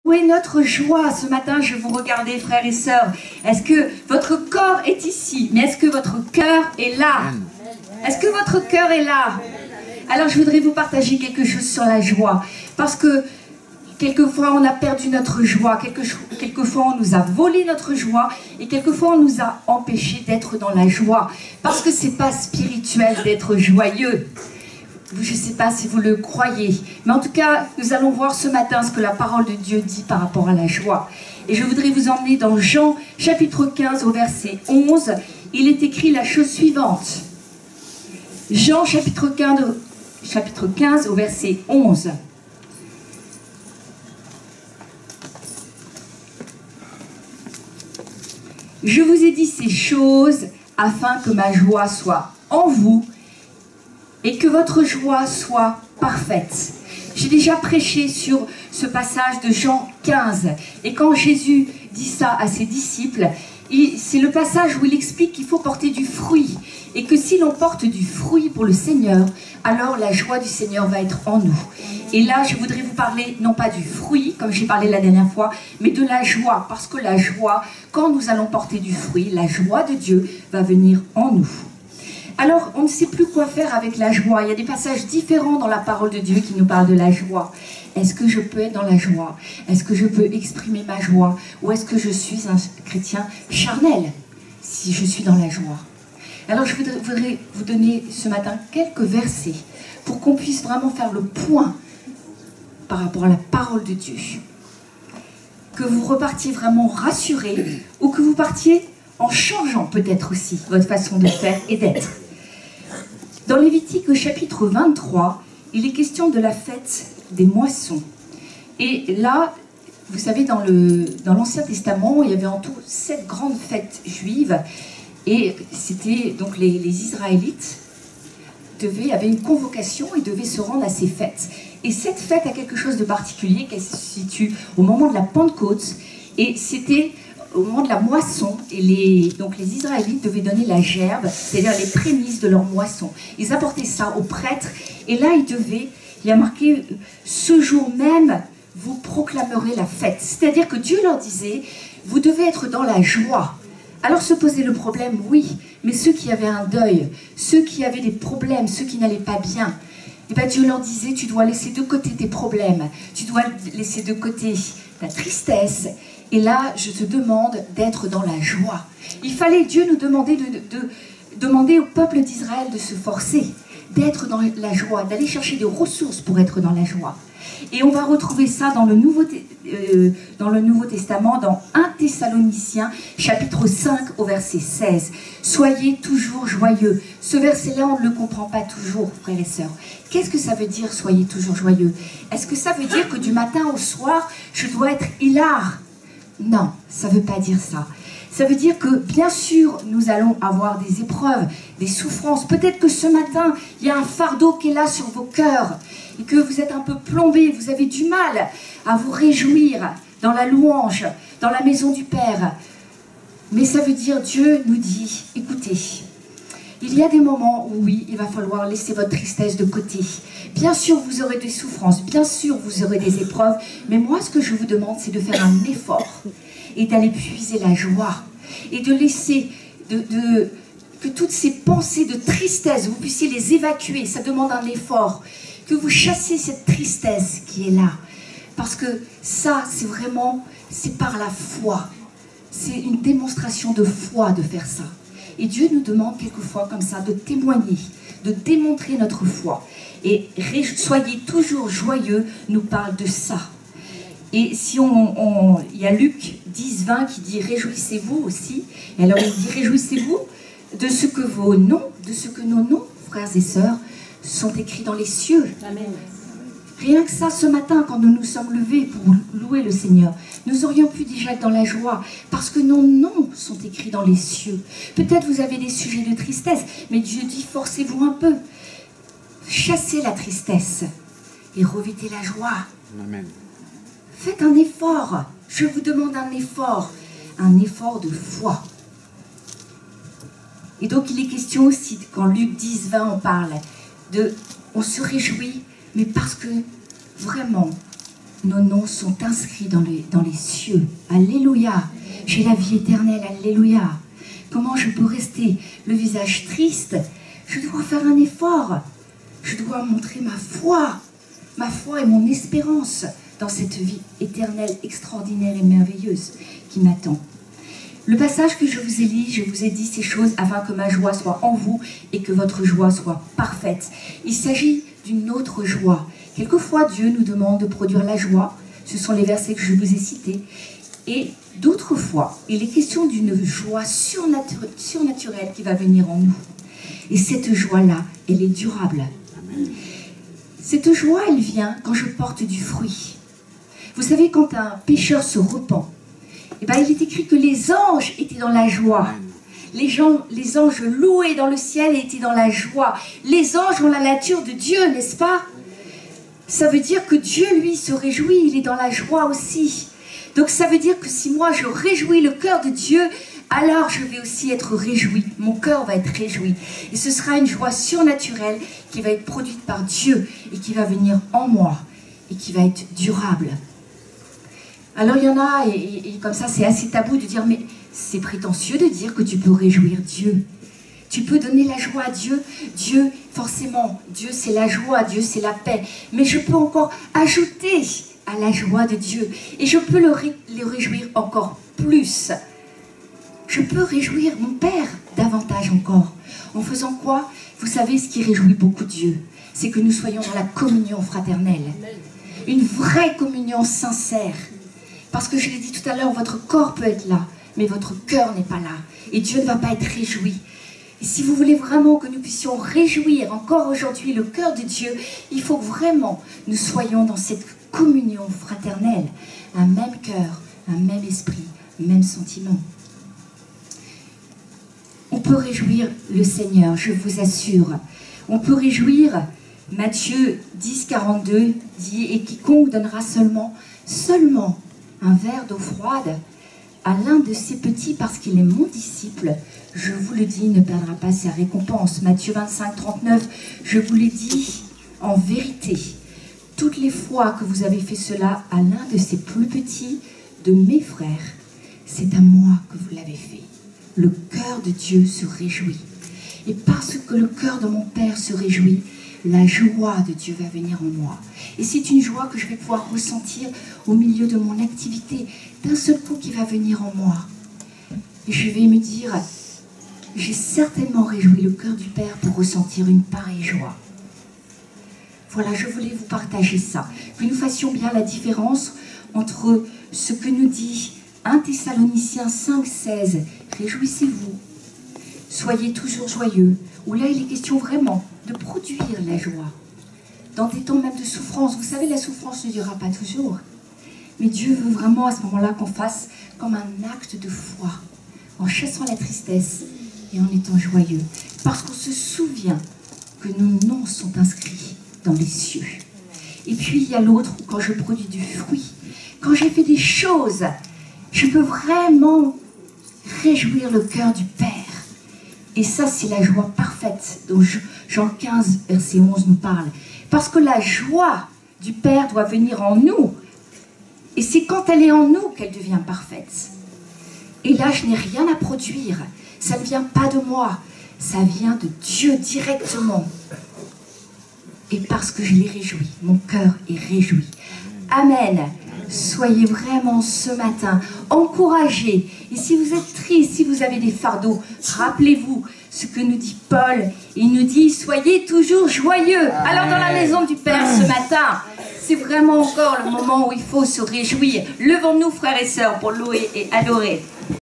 Où est notre joie ce matin? Je vous regardais, frères et sœurs. Est-ce que votre corps est ici? Mais est-ce que votre cœur est là? Est-ce que votre cœur est là? Alors je voudrais vous partager quelque chose sur la joie. Parce que quelquefois on a perdu notre joie. Quelquefois on nous a volé notre joie. Et quelquefois on nous a empêchés d'être dans la joie. Parce que c'est pas spirituel d'être joyeux. Je ne sais pas si vous le croyez, mais en tout cas, nous allons voir ce matin ce que la parole de Dieu dit par rapport à la joie. Et je voudrais vous emmener dans Jean, chapitre 15, au verset 11. Il est écrit la chose suivante. Jean, chapitre 15, au verset 11. Je vous ai dit ces choses afin que ma joie soit en vous et que votre joie soit parfaite. J'ai déjà prêché sur ce passage de Jean 15. Et quand Jésus dit ça à ses disciples, c'est le passage où il explique qu'il faut porter du fruit. Et que si l'on porte du fruit pour le Seigneur, alors la joie du Seigneur va être en nous. Et là, je voudrais vous parler, non pas du fruit, comme j'ai parlé la dernière fois, mais de la joie. Parce que la joie, quand nous allons porter du fruit, la joie de Dieu va venir en nous. Alors, on ne sait plus quoi faire avec la joie. Il y a des passages différents dans la parole de Dieu qui nous parlent de la joie. Est-ce que je peux être dans la joie? Est-ce que je peux exprimer ma joie? Ou est-ce que je suis un chrétien charnel si je suis dans la joie? Alors, je voudrais vous donner ce matin quelques versets pour qu'on puisse vraiment faire le point par rapport à la parole de Dieu. Que vous repartiez vraiment rassurés ou que vous partiez en changeant peut-être aussi votre façon de faire et d'être. Dans Lévitique au chapitre 23, il est question de la fête des moissons. Et là, vous savez, dans l'Ancien Testament, il y avait en tout 7 grandes fêtes juives. Et c'était donc les Israélites avaient une convocation et devaient se rendre à ces fêtes. Et cette fête a quelque chose de particulier qui se situe au moment de la Pentecôte. Et c'était au moment de la moisson, et donc les Israélites devaient donner la gerbe, c'est-à-dire les prémices de leur moisson. Ils apportaient ça aux prêtres, et là il y a marqué, ce jour même, vous proclamerez la fête. C'est-à-dire que Dieu leur disait, vous devez être dans la joie. Alors se posait le problème, oui, mais ceux qui avaient un deuil, ceux qui avaient des problèmes, ceux qui n'allaient pas bien, et bien Dieu leur disait, tu dois laisser de côté tes problèmes, tu dois laisser de côté ta tristesse. Et là, je te demande d'être dans la joie. Dieu nous demandait de demander au peuple d'Israël de se forcer, d'être dans la joie, d'aller chercher des ressources pour être dans la joie. Et on va retrouver ça dans le Nouveau Testament, dans 1 Thessaloniciens, chapitre 5, au verset 16. Soyez toujours joyeux. Ce verset-là, on ne le comprend pas toujours, frères et sœurs. Qu'est-ce que ça veut dire, soyez toujours joyeux? Est-ce que ça veut dire que du matin au soir, je dois être hilar? Non, ça ne veut pas dire ça. Ça veut dire que, bien sûr, nous allons avoir des épreuves, des souffrances. Peut-être que ce matin, il y a un fardeau qui est là sur vos cœurs et que vous êtes un peu plombés, vous avez du mal à vous réjouir dans la louange, dans la maison du Père. Mais ça veut dire, Dieu nous dit, écoutez, il y a des moments où, oui, il va falloir laisser votre tristesse de côté. Bien sûr, vous aurez des souffrances, bien sûr, vous aurez des épreuves, mais moi, ce que je vous demande, c'est de faire un effort et d'aller puiser la joie et de laisser, que toutes ces pensées de tristesse, vous puissiez les évacuer. Ça demande un effort, que vous chassiez cette tristesse qui est là. Parce que ça, c'est par la foi. C'est une démonstration de foi de faire ça. Et Dieu nous demande quelquefois comme ça de témoigner, de démontrer notre foi. Et soyez toujours joyeux nous parle de ça. Et si il y a Luc 10, 20 qui dit réjouissez-vous aussi. Et alors il dit réjouissez-vous de ce que vos noms, de ce que nos noms, frères et sœurs, sont écrits dans les cieux. Amen. Rien que ça, ce matin, quand nous nous sommes levés pour louer le Seigneur, nous aurions pu déjà être dans la joie, parce que nos noms sont écrits dans les cieux. Peut-être vous avez des sujets de tristesse, mais Dieu dit, forcez-vous un peu. Chassez la tristesse et revêtez la joie. Amen. Faites un effort. Je vous demande un effort de foi. Et donc, il est question aussi, quand Luc 10, 20, on parle, on se réjouit, mais parce que vraiment, nos noms sont inscrits dans les cieux. Alléluia. J'ai la vie éternelle. Alléluia. Comment je peux rester le visage triste? Je dois faire un effort. Je dois montrer ma foi et mon espérance dans cette vie éternelle, extraordinaire et merveilleuse qui m'attend. Le passage que je vous ai lu, je vous ai dit ces choses afin que ma joie soit en vous et que votre joie soit parfaite. Il s'agit d'une autre joie. Quelquefois, Dieu nous demande de produire la joie. Ce sont les versets que je vous ai cités. Et d'autres fois, il est question d'une joie surnaturelle qui va venir en nous. Et cette joie-là, elle est durable. Cette joie, elle vient quand je porte du fruit. Vous savez, quand un pécheur se repent, eh ben, il est écrit que les anges étaient dans la joie. Les anges louaient dans le ciel et étaient dans la joie. Les anges ont la nature de Dieu, n'est-ce pas? Ça veut dire que Dieu, lui, se réjouit, il est dans la joie aussi. Donc ça veut dire que si moi je réjouis le cœur de Dieu, alors je vais aussi être réjoui. Mon cœur va être réjoui. Et ce sera une joie surnaturelle qui va être produite par Dieu et qui va venir en moi et qui va être durable. Alors il y en a, et comme ça c'est assez tabou de dire, mais c'est prétentieux de dire que tu peux réjouir Dieu. Tu peux donner la joie à Dieu. Dieu, forcément, Dieu c'est la joie, Dieu c'est la paix. Mais je peux encore ajouter à la joie de Dieu. Et je peux le réjouir encore plus. Je peux réjouir mon Père davantage encore. En faisant quoi? Vous savez ce qui réjouit beaucoup Dieu, c'est que nous soyons dans la communion fraternelle. Une vraie communion sincère. Parce que je l'ai dit tout à l'heure, votre corps peut être là, mais votre cœur n'est pas là. Et Dieu ne va pas être réjoui. Et si vous voulez vraiment que nous puissions réjouir encore aujourd'hui le cœur de Dieu, il faut vraiment que nous soyons dans cette communion fraternelle. Un même cœur, un même esprit, un même sentiment. On peut réjouir le Seigneur, je vous assure. On peut réjouir, Matthieu 10, 42 dit, et quiconque donnera seulement un verre d'eau froide à l'un de ces petits parce qu'il est mon disciple, je vous le dis, ne perdra pas sa récompense. Matthieu 25, 39, je vous l'ai dit, en vérité, toutes les fois que vous avez fait cela à l'un de ces plus petits de mes frères, c'est à moi que vous l'avez fait. Le cœur de Dieu se réjouit. Et parce que le cœur de mon Père se réjouit, la joie de Dieu va venir en moi. Et c'est une joie que je vais pouvoir ressentir au milieu de mon activité, d'un seul coup qui va venir en moi. Et je vais me dire, j'ai certainement réjoui le cœur du Père pour ressentir une pareille joie. Voilà, je voulais vous partager ça. Que nous fassions bien la différence entre ce que nous dit 1 Thessaloniciens 5, 16, réjouissez-vous, soyez toujours joyeux, où là il est question vraiment de produire la joie. Dans des temps même de souffrance, vous savez, la souffrance ne durera pas toujours. Mais Dieu veut vraiment à ce moment-là qu'on fasse comme un acte de foi, en chassant la tristesse et en étant joyeux. Parce qu'on se souvient que nos noms sont inscrits dans les cieux. Et puis il y a l'autre, quand je produis du fruit, quand j'ai fait des choses, je peux vraiment réjouir le cœur du Père. Et ça, c'est la joie parfaite dont Jean 15, verset 11 nous parle. Parce que la joie du Père doit venir en nous. Et c'est quand elle est en nous qu'elle devient parfaite. Et là, je n'ai rien à produire. Ça ne vient pas de moi. Ça vient de Dieu directement. Et parce que je l'ai réjoui, mon cœur est réjoui. Amen. Soyez vraiment ce matin encouragés. Et si vous êtes triste, si vous avez des fardeaux, rappelez-vous ce que nous dit Paul. Il nous dit, soyez toujours joyeux. Alors dans la maison du Père ce matin, c'est vraiment encore le moment où il faut se réjouir. Levons-nous frères et sœurs pour louer et adorer.